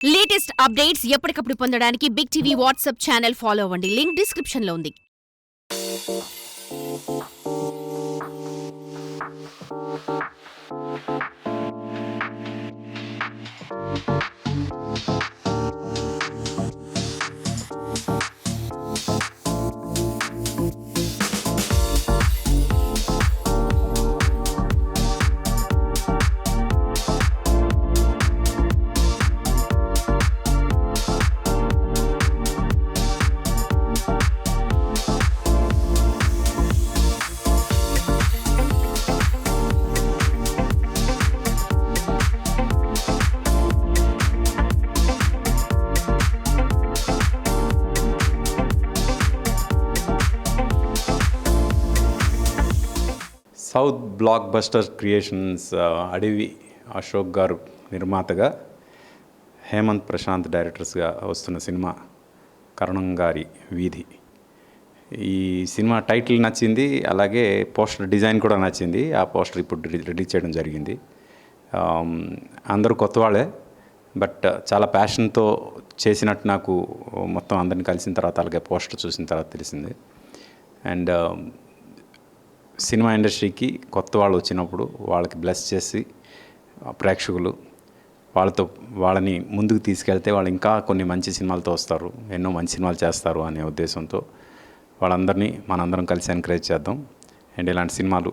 Latest updates ఎప్పటికప్పుడు పొందడానికి big TV WhatsApp channel follow అవ్వండి. లింక్ డిస్క్రిప్షన్ లో ఉంది. సౌత్ బ్లాక్ బస్టర్ క్రియేషన్స్ అడవి అశోక్ గారు నిర్మాతగా హేమంత్ ప్రశాంత్ డైరెక్టర్స్గా వస్తున్న సినిమా కరణం గారి వీధి. ఈ సినిమా టైటిల్ నచ్చింది, అలాగే పోస్టర్ డిజైన్ కూడా నచ్చింది. ఆ పోస్టర్ ఇప్పుడు రిలీజ్ చేయడం జరిగింది. అందరూ కొత్త వాళ్ళే, బట్ చాలా ప్యాషన్తో చేసినట్టు నాకు మొత్తం అందరిని కలిసిన తర్వాత, అలాగే పోస్టర్ చూసిన తర్వాత తెలిసింది. అండ్ సినిమా ఇండస్ట్రీకి కొత్త వాళ్ళు వచ్చినప్పుడు వాళ్ళకి బ్లెస్ చేసి ప్రేక్షకులు వాళ్ళని ముందుకు తీసుకెళ్తే వాళ్ళు ఇంకా కొన్ని మంచి సినిమాలతో వస్తారు, ఎన్నో మంచి సినిమాలు చేస్తారు అనే ఉద్దేశంతో వాళ్ళందరినీ మనందరం కలిసి ఎంకరేజ్ చేద్దాం. అండ్ ఇలాంటి సినిమాలు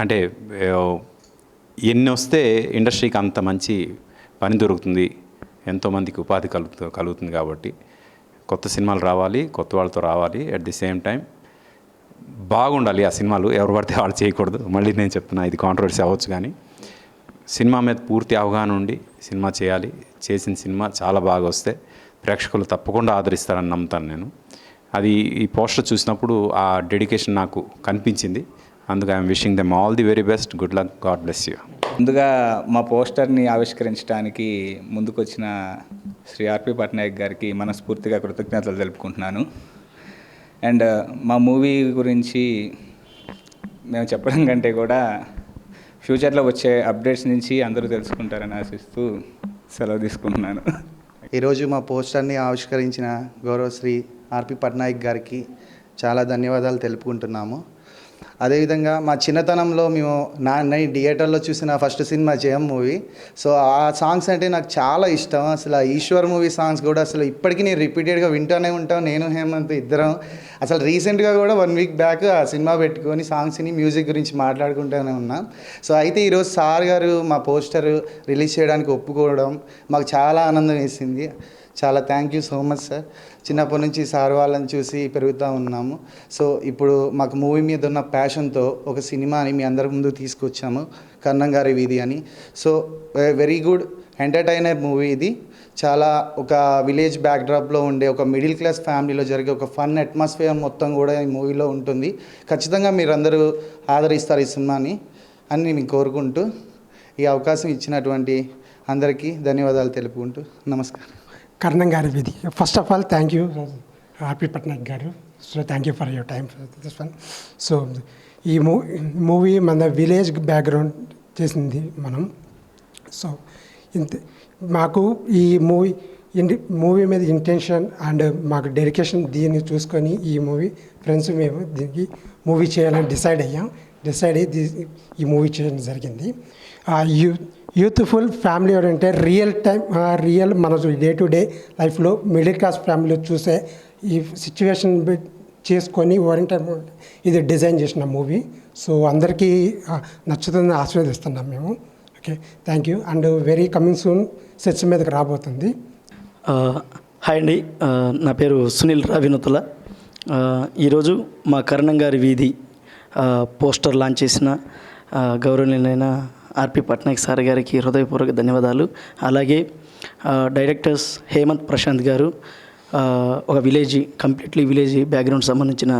అంటే ఎన్ని వస్తే ఇండస్ట్రీకి అంత మంచి పని దొరుకుతుంది, ఎంతోమందికి ఉపాధి కలుగుతుంది. కాబట్టి కొత్త సినిమాలు రావాలి, కొత్త వాళ్ళతో రావాలి. అట్ ది సేమ్ టైం బాగుండాలి ఆ సినిమాలు. ఎవరు పడితే వాళ్ళు చేయకూడదు. మళ్ళీ నేను చెప్తున్నా, ఇది కాంట్రవర్సీ అవ్వచ్చు, కానీ సినిమా మీద పూర్తి అవగాహన ఉండి సినిమా చేయాలి. చేసిన సినిమా చాలా బాగా వస్తే ప్రేక్షకులు తప్పకుండా ఆదరిస్తారని నమ్ముతాను నేను. అది ఈ పోస్టర్ చూసినప్పుడు ఆ డెడికేషన్ నాకు కనిపించింది. అందుకు I'm wishing them all the very best. Good luck. God bless you. ముందుగా మా పోస్టర్ని ఆవిష్కరించడానికి ముందుకొచ్చిన శ్రీ ఆర్పి పట్నాయక్ గారికి మనస్ఫూర్తిగా కృతజ్ఞతలు తెలుపుకుంటున్నాను. అండ్ మా మూవీ గురించి మేము చెప్పడం కంటే కూడా ఫ్యూచర్లో వచ్చే అప్డేట్స్ నుంచి అందరూ తెలుసుకుంటారని ఆశిస్తూ సెలవు తీసుకుంటున్నాను. ఈరోజు మా పోస్టర్ని ఆవిష్కరించిన గౌరవశ్రీ ఆర్పి పట్నాయక్ గారికి చాలా ధన్యవాదాలు తెలుపుకుంటున్నాము. అదేవిధంగా మా చిన్నతనంలో మేము నేను థియేటర్లో చూసిన ఫస్ట్ సినిమా జయం మూవీ. సో ఆ సాంగ్స్ అంటే నాకు చాలా ఇష్టం. అసలు ఆ ఈశ్వర్ మూవీ సాంగ్స్ కూడా అసలు ఇప్పటికీ నేను రిపీటెడ్గా వింటూనే ఉంటాను. నేను హేమంత్ ఇద్దరం అసలు రీసెంట్గా కూడా 1 వీక్ బ్యాక్ ఆ సినిమా పెట్టుకొని సాంగ్స్ని మ్యూజిక్ గురించి మాట్లాడుకుంటూనే ఉన్నాం. సో అయితే ఈరోజు సార్ గారు మా పోస్టర్ రిలీజ్ చేయడానికి ఒప్పుకోవడం మాకు చాలా ఆనందం వేసింది. చాలా thank you so much sir. చిన్నప్పటి నుంచి సార్ వాళ్ళని చూసి పెరుగుతూ ఉన్నాము. సో ఇప్పుడు మాకు మూవీ మీద ఉన్న ప్యాషన్తో ఒక సినిమాని మీ అందరి ముందు తీసుకొచ్చాము, కరణం గారి వీధి అని. So very good entertainer movie ఇది. చాలా ఒక విలేజ్ బ్యాక్డ్రాప్లో ఉండే ఒక మిడిల్ క్లాస్ ఫ్యామిలీలో జరిగే ఒక ఫన్ అట్మాస్ఫియర్ మొత్తం కూడా ఈ మూవీలో ఉంటుంది. ఖచ్చితంగా మీరందరూ ఆదరిస్తారు ఈ సినిమాని అని నేను కోరుకుంటూ ఈ అవకాశం ఇచ్చినటువంటి అందరికీ ధన్యవాదాలు తెలుపుకుంటూ నమస్కారం. కరణం గారి వీధి. First of all thank you RP Patnaik గారు. So thank you for your time for this one. So ఈ మూవీ మన విలేజ్ బ్యాక్గ్రౌండ్ చేసింది మనం. సో ఇంత మాకు ఈ మూవీ మీద ఇంటెన్షన్ అండ్ మాకు డెడికేషన్ దీన్ని చూసుకొని ఈ ఫ్రెండ్స్ మేము దీనికి మూవీ చేయాలని డిసైడ్ అయ్యి ఈ మూవీ చేయడం జరిగింది. యూత్ఫుల్ ఫ్యామిలీ ఓరియంటెడ్ రియల్ మన డే టు డే లైఫ్లో మిడిల్ క్లాస్ ఫ్యామిలీలో చూసే ఈ సిచ్యువేషన్ చేసుకొని ఓరియంటెడ్ ఇది డిజైన్ చేసిన మూవీ. సో అందరికీ నచ్చుతుందని ఆశీర్వదిస్తున్నాం మేము. Okay, thank you. And very coming soon sets మీదకి రాబోతుంది. హాయ్ అండి, నా పేరు సునీల్ రావినతుల. ఈరోజు మా కరణం గారి వీధి పోస్టర్ లాంచ్ చేసిన గౌరవనీయులైన ఆర్పి పట్నాయక్ సార్ గారికి హృదయపూర్వక ధన్యవాదాలు. అలాగే డైరెక్టర్స్ హేమంత్ ప్రశాంత్ గారు ఒక కంప్లీట్లీ విలేజ్ బ్యాక్గ్రౌండ్ సంబంధించిన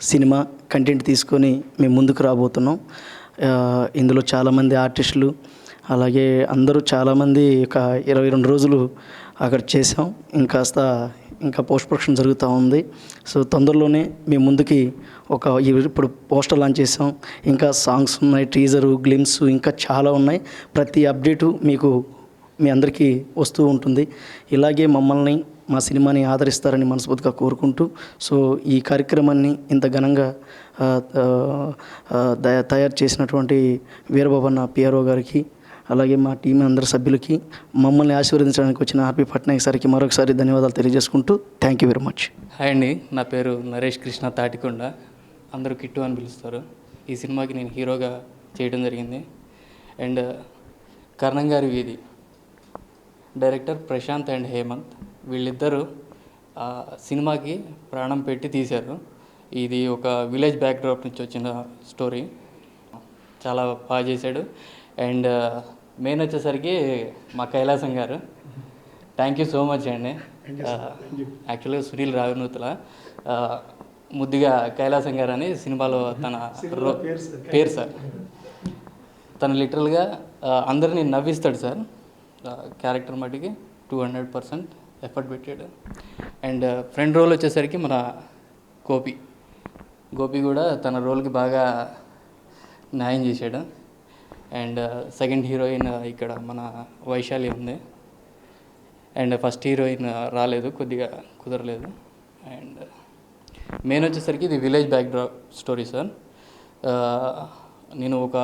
సినిమా కంటెంట్ తీసుకొని మేము ముందుకు రాబోతున్నాం. ఇందులో చాలామంది ఆర్టిస్టులు, అలాగే అందరూ చాలామంది ఒక 22 రోజులు అక్కడ చేసాం. ఇంకా పోస్ట్ ప్రొడక్షన్ జరుగుతూ ఉంది. సో తొందరలోనే మేము ముందుకి ఇప్పుడు పోస్టర్ లాంచ్ చేసాం. ఇంకా సాంగ్స్ ఉన్నాయి, టీజరు, గ్లిమ్స్ ఇంకా చాలా ఉన్నాయి. ప్రతి అప్డేటు మీకు మీ అందరికీ వస్తూ ఉంటుంది. ఇలాగే మమ్మల్ని మా సినిమాని ఆదరిస్తారని మనస్ఫూర్తిగా కోరుకుంటూ, సో ఈ కార్యక్రమాన్ని ఇంత ఘనంగా తయారు చేసినటువంటి వీరబాబన్న పిఆర్ఓ గారికి, అలాగే మా టీం అందరి సభ్యులకి, మమ్మల్ని ఆశీర్వదించడానికి వచ్చిన ఆర్పి పట్నాయక్ సార్కి మరొకసారి ధన్యవాదాలు తెలియజేసుకుంటూ thank you very much. Hi అండి, నా పేరు నరేష్ కృష్ణ తాటికొండ, అందరూ కిట్టు అని పిలుస్తారు. ఈ సినిమాకి నేను హీరోగా చేయడం జరిగింది. అండ్ కర్ణంగారి వీధి డైరెక్టర్ ప్రశాంత్ అండ్ హేమంత్, వీళ్ళిద్దరూ సినిమాకి ప్రాణం పెట్టి తీశారు. ఇది ఒక విలేజ్ బ్యాక్డ్రాప్ నుంచి వచ్చిన స్టోరీ. చాలా బాగా చేశాడు. అండ్ మెయిన్ వచ్చేసరికి మా కైలాసం గారు, థ్యాంక్ యూ సో మచ్ అండి. యాక్చువల్గా సునీల్ రావినూతుల ముద్దుగా కైలాసం గారు అని సినిమాలో తన పేరు సార్. తను లిటరల్గా అందరినీ నవ్విస్తాడు సార్. క్యారెక్టర్ మటుకి 200% ఎఫర్ట్ పెట్టాడు. అండ్ ఫ్రెండ్ రోల్ వచ్చేసరికి మన గోపి కూడా తన రోల్కి బాగా న్యాయం చేశాడు. అండ్ సెకండ్ హీరోయిన్ ఇక్కడ మన వైశాలి ఉంది. అండ్ ఫస్ట్ హీరోయిన్ రాలేదు, కొద్దిగా కుదరలేదు. అండ్ మెయిన్ వచ్చేసరికి ఇది విలేజ్ బ్యాక్డ్రాప్ స్టోరీ సార్. నేను ఒక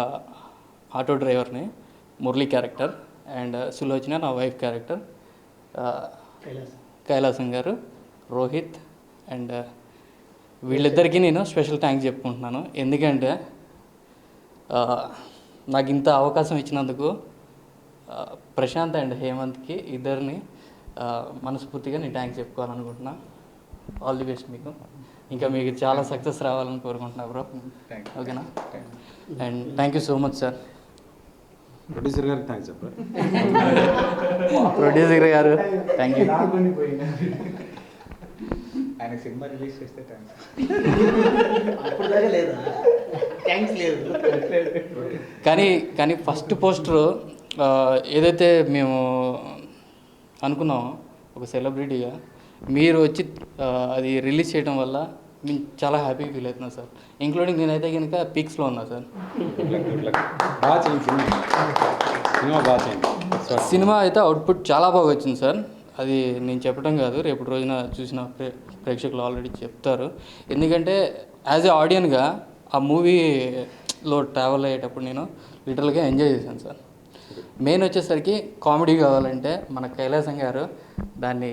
ఆటో డ్రైవర్ని, మురళీ క్యారెక్టర్, అండ్ సులోచన నా వైఫ్ క్యారెక్టర్, కైలాసం గారు, రోహిత్. అండ్ వీళ్ళిద్దరికీ నేను స్పెషల్ థ్యాంక్స్ చెప్పుకుంటున్నాను. ఎందుకంటే నాకు ఇంత అవకాశం ఇచ్చినందుకు ప్రశాంత్ అండ్ హేమంత్కి ఇద్దరిని మనస్ఫూర్తిగా నేను థ్యాంక్స్ చెప్పుకోవాలనుకుంటున్నా. ఆల్ ది బెస్ట్ మీకు. ఇంకా మీకు చాలా సక్సెస్ రావాలని కోరుకుంటున్నా బ్రో. ఓకేనా? And thank you so much sir. Producer గారికి థ్యాంక్స్ చెప్పారు. ప్రొడ్యూసర్ గారు థ్యాంక్ యూ. ఆయన సినిమా రిలీజ్ చేస్తే థ్యాంక్స్. కానీ ఫస్ట్ పోస్టర్ ఏదైతే మేము అనుకున్నామో ఒక సెలబ్రిటీగా మీరు వచ్చి అది రిలీజ్ చేయడం వల్ల మేము చాలా హ్యాపీ ఫీల్ అవుతున్నాం సార్. ఇంక్లూడింగ్ నేనైతే కనుక పీక్స్లో ఉన్నా సార్. బాగా చేయండి సినిమా బాగా చేయండి. సినిమా అయితే అవుట్పుట్ చాలా బాగా వచ్చింది సార్. అది నేను చెప్పడం కాదు, రేపు రోజున చూసిన ప్రేక్షకులు ఆల్రెడీ చెప్తారు. ఎందుకంటే యాజ్ ఏ ఆడియన్గా ఆ మూవీలో ట్రావెల్ అయ్యేటప్పుడు నేను లిటరల్గా ఎంజాయ్ చేశాను సార్. మెయిన్ వచ్చేసరికి కామెడీ కావాలంటే మన కైలాసం గారు దాన్ని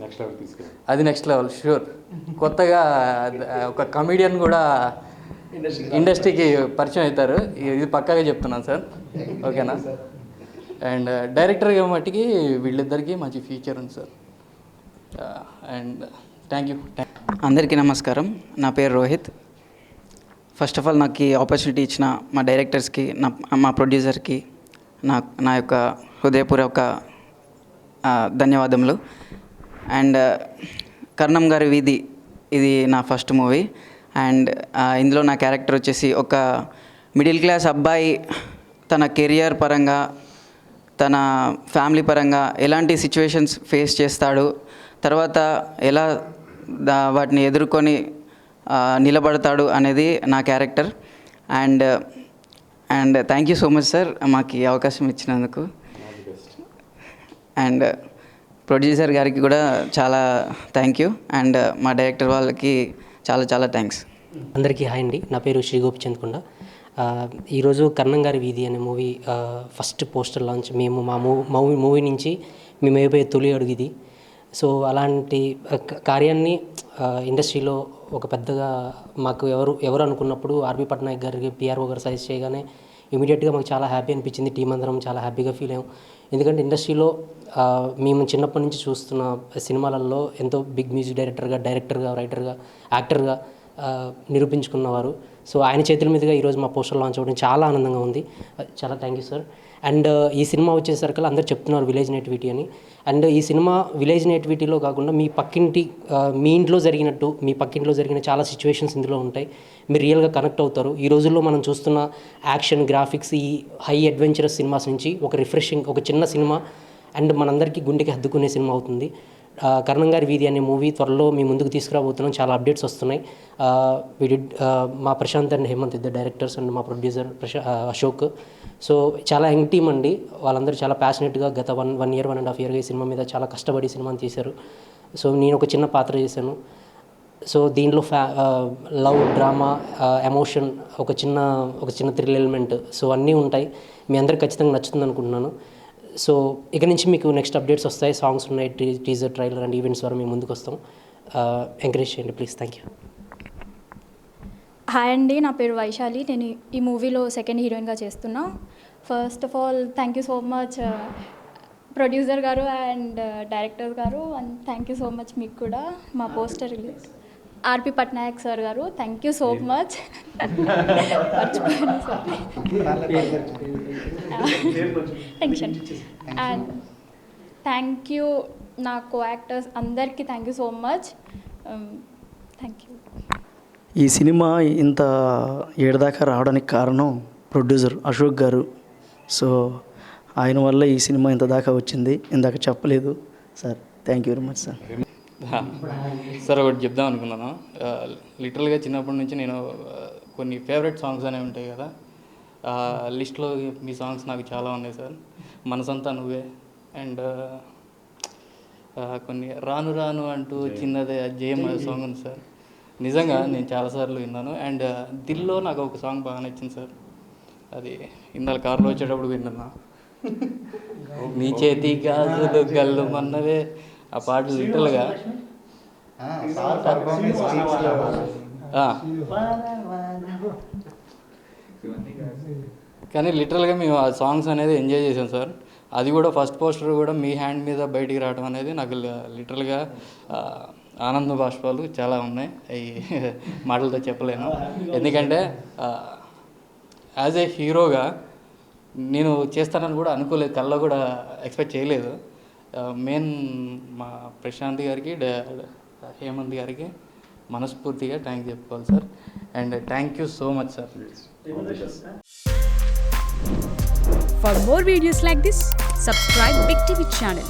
నెక్స్ట్ లెవెల్ తీసుకెళ్ళి, అది నెక్స్ట్ లెవెల్ షూర్. కొత్తగా ఒక కమెడియన్ కూడా ఇండస్ట్రీకి పరిచయం అవుతారు, ఇది పక్కాగా చెప్తున్నాను సార్. ఓకేనా? అండ్ డైరెక్టర్గా మట్టికి వీళ్ళిద్దరికీ మంచి ఫ్యూచర్ ఉంది సార్. And thank you. అందరికీ నమస్కారం. నా పేరు రోహిత్. ఫస్ట్ ఆఫ్ ఆల్ నాకు ఈ ఆపర్చునిటీ ఇచ్చిన మా డైరెక్టర్స్కి, మా ప్రొడ్యూసర్కి నా యొక్క హృదయపూర్వక ధన్యవాదములు. అండ్ కర్ణం గారి వీధి ఇది నా ఫస్ట్ మూవీ. అండ్ ఇందులో నా క్యారెక్టర్ వచ్చేసి ఒక మిడిల్ క్లాస్ అబ్బాయి తన కెరియర్ పరంగా, తన ఫ్యామిలీ పరంగా ఎలాంటి సిచ్యువేషన్స్ ఫేస్ చేస్తాడు, తర్వాత ఎలా వాటిని ఎదుర్కొని నిలబడతాడు అనేది నా character. And thank you so much sir మాకు ఈ అవకాశం ఇచ్చినందుకు. అండ్ ప్రొడ్యూసర్ గారికి కూడా చాలా థ్యాంక్ యూ. అండ్ మా డైరెక్టర్ వాళ్ళకి చాలా చాలా థ్యాంక్స్. అందరికీ హాయ్ అండి. నా పేరు శ్రీ గోపిచంద్ కొండ. ఈరోజు కర్ణం గారి వీధి అనే మూవీ ఫస్ట్ పోస్టర్ లాంచ్. మేము మా మూవీ నుంచి మేము అయిపోయే తొలి అడుగు ఇది. సో అలాంటి కార్యాన్ని ఇండస్ట్రీలో ఒక పెద్దగా మాకు ఎవరు అనుకున్నప్పుడు ఆర్పి పట్నాయక్ గారికి పిఆర్ఓ గారు సజెస్ట్ చేయగానే ఇమీడియట్గా మాకు చాలా హ్యాపీ అనిపించింది. టీం అందరం చాలా హ్యాపీగా ఫీల్ అయ్యాం. ఎందుకంటే ఇండస్ట్రీలో మేము చిన్నప్పటి నుంచి చూస్తున్న సినిమాలలో ఎంతో బిగ్ మ్యూజిక్ డైరెక్టర్గా రైటర్గా యాక్టర్గా నిరూపించుకున్నవారు. సో ఆయన చేతుల మీదుగా ఈరోజు మా పోస్టర్ లాంచ్ అవ్వడం చాలా ఆనందంగా ఉంది. చాలా థ్యాంక్ యూ సార్. అండ్ ఈ సినిమా వచ్చేసరికి అందరూ చెప్తున్నారు విలేజ్ నేటివిటీ అని. అండ్ ఈ సినిమా విలేజ్ నేటివిటీలో కాకుండా మీ ఇంట్లో జరిగినట్టు, మీ పక్కింట్లో జరిగిన చాలా సిచ్యువేషన్స్ ఇందులో ఉంటాయి. మీరు రియల్గా కనెక్ట్ అవుతారు. ఈ రోజుల్లో మనం చూస్తున్న యాక్షన్, గ్రాఫిక్స్, ఈ హై అడ్వెంచరస్ సినిమాస్ నుంచి ఒక రిఫ్రెషింగ్, ఒక చిన్న సినిమా అండ్ మనందరికీ గుండెకి హద్దుకునే సినిమా అవుతుంది. కర్ణం గారి వీధి అనే మూవీ త్వరలో మీ ముందుకు తీసుకురాబోతున్నాం. చాలా అప్డేట్స్ వస్తున్నాయి. మా ప్రశాంత్ అండ్ హేమంత్ ఇద్దరు డైరెక్టర్స్ అండ్ మా ప్రొడ్యూసర్ అశోక్. సో చాలా యంగ్ టీమ్ అండి. వాళ్ళందరూ చాలా ప్యాషనెట్గా గత 1 year 1.5 yearగా ఈ సినిమా మీద చాలా కష్టపడి సినిమాని తీశారు. సో నేను ఒక చిన్న పాత్ర చేశాను. సో దీంట్లో లవ్, డ్రామా, ఎమోషన్, ఒక చిన్న థ్రిల్ ఎలిమెంట్, సో అన్నీ ఉంటాయి. మీ అందరికి ఖచ్చితంగా నచ్చుతుంది అనుకుంటున్నాను. సో ఇక నుంచి మీకు నెక్స్ట్ అప్డేట్స్ వస్తాయి. సాంగ్స్ ఉన్నాయి, టీజర్, ట్రైలర్ అండ్ ఈవెంట్స్ ద్వారా మేము ముందుకు వస్తాం. ఎంకరేజ్ చేయండి ప్లీజ్. Thank you. హాయ్ అండి, నా పేరు వైశాలి. నేను ఈ మూవీలో సెకండ్ హీరోయిన్గా చేస్తున్నా. First of all thank you so much producer గారు అండ్ డైరెక్టర్ గారు, and thank you so much మీకు కూడా. మా పోస్టర్ రిలీజ్ ఆర్పి పట్నాయక్ సార్ గారు, థ్యాంక్ యూ సో మచ్. మర్చిపోయాను sir. Tension. And thank you నా కో యాక్టర్స్ అందరికీ thank you so much. Thank you. ఈ సినిమా ఇంత ఏడదాకా రావడానికి కారణం ప్రొడ్యూసర్ అశోక్ గారు. సో ఆయన వల్ల ఈ సినిమా ఇంత దాకా వచ్చింది. ఇందాక చెప్పలేదు sir. Thank you very much sir. Sir ఒకటి చెప్దాం అనుకున్నాను. లిటరల్గా చిన్నప్పటి నుంచి నేను కొన్ని ఫేవరెట్ సాంగ్స్ అనేవి ఉంటాయి కదా, లిస్ట్లో మీ సాంగ్స్ నాకు చాలా ఉన్నాయి సార్. మనసంతా నువ్వే అండ్ కొన్ని రాను రాను అంటూ చిన్నదే జయం సాంగ్ ఉంది సార్. నిజంగా నేను చాలాసార్లు విన్నాను. అండ్ దిల్లో నాకు ఒక సాంగ్ బాగా నచ్చింది సార్. అది ఇందాక కార్లో వచ్చేటప్పుడు విన్నా. నీ చేతి గాజులు గల్లు మన్నవే, ఆ పాట లిటరల్గా కానీ లిటరల్గా మేము ఆ సాంగ్స్ అనేది ఎంజాయ్ చేసాం సార్. అది కూడా ఫస్ట్ పోస్టర్ కూడా మీ హ్యాండ్ మీద బయటికి రావడం అనేది నాకు లిటరల్గా ఆనంద బాష్పాలు చాలా ఉన్నాయి. అవి మాటలతో చెప్పలేను. ఎందుకంటే యాజ్ ఏ హీరోగా నేను చేస్తానని కూడా అనుకోలేదు, కళ్ళలో కూడా ఎక్స్పెక్ట్ చేయలేదు. మెయిన్ మా ప్రశాంత్ గారికి, హేమంత్ గారికి మనస్ఫూర్తిగా థ్యాంక్ చెప్పుకోవాలి sir. And thank you so much sir. For more videos like this, subscribe Big TV channel.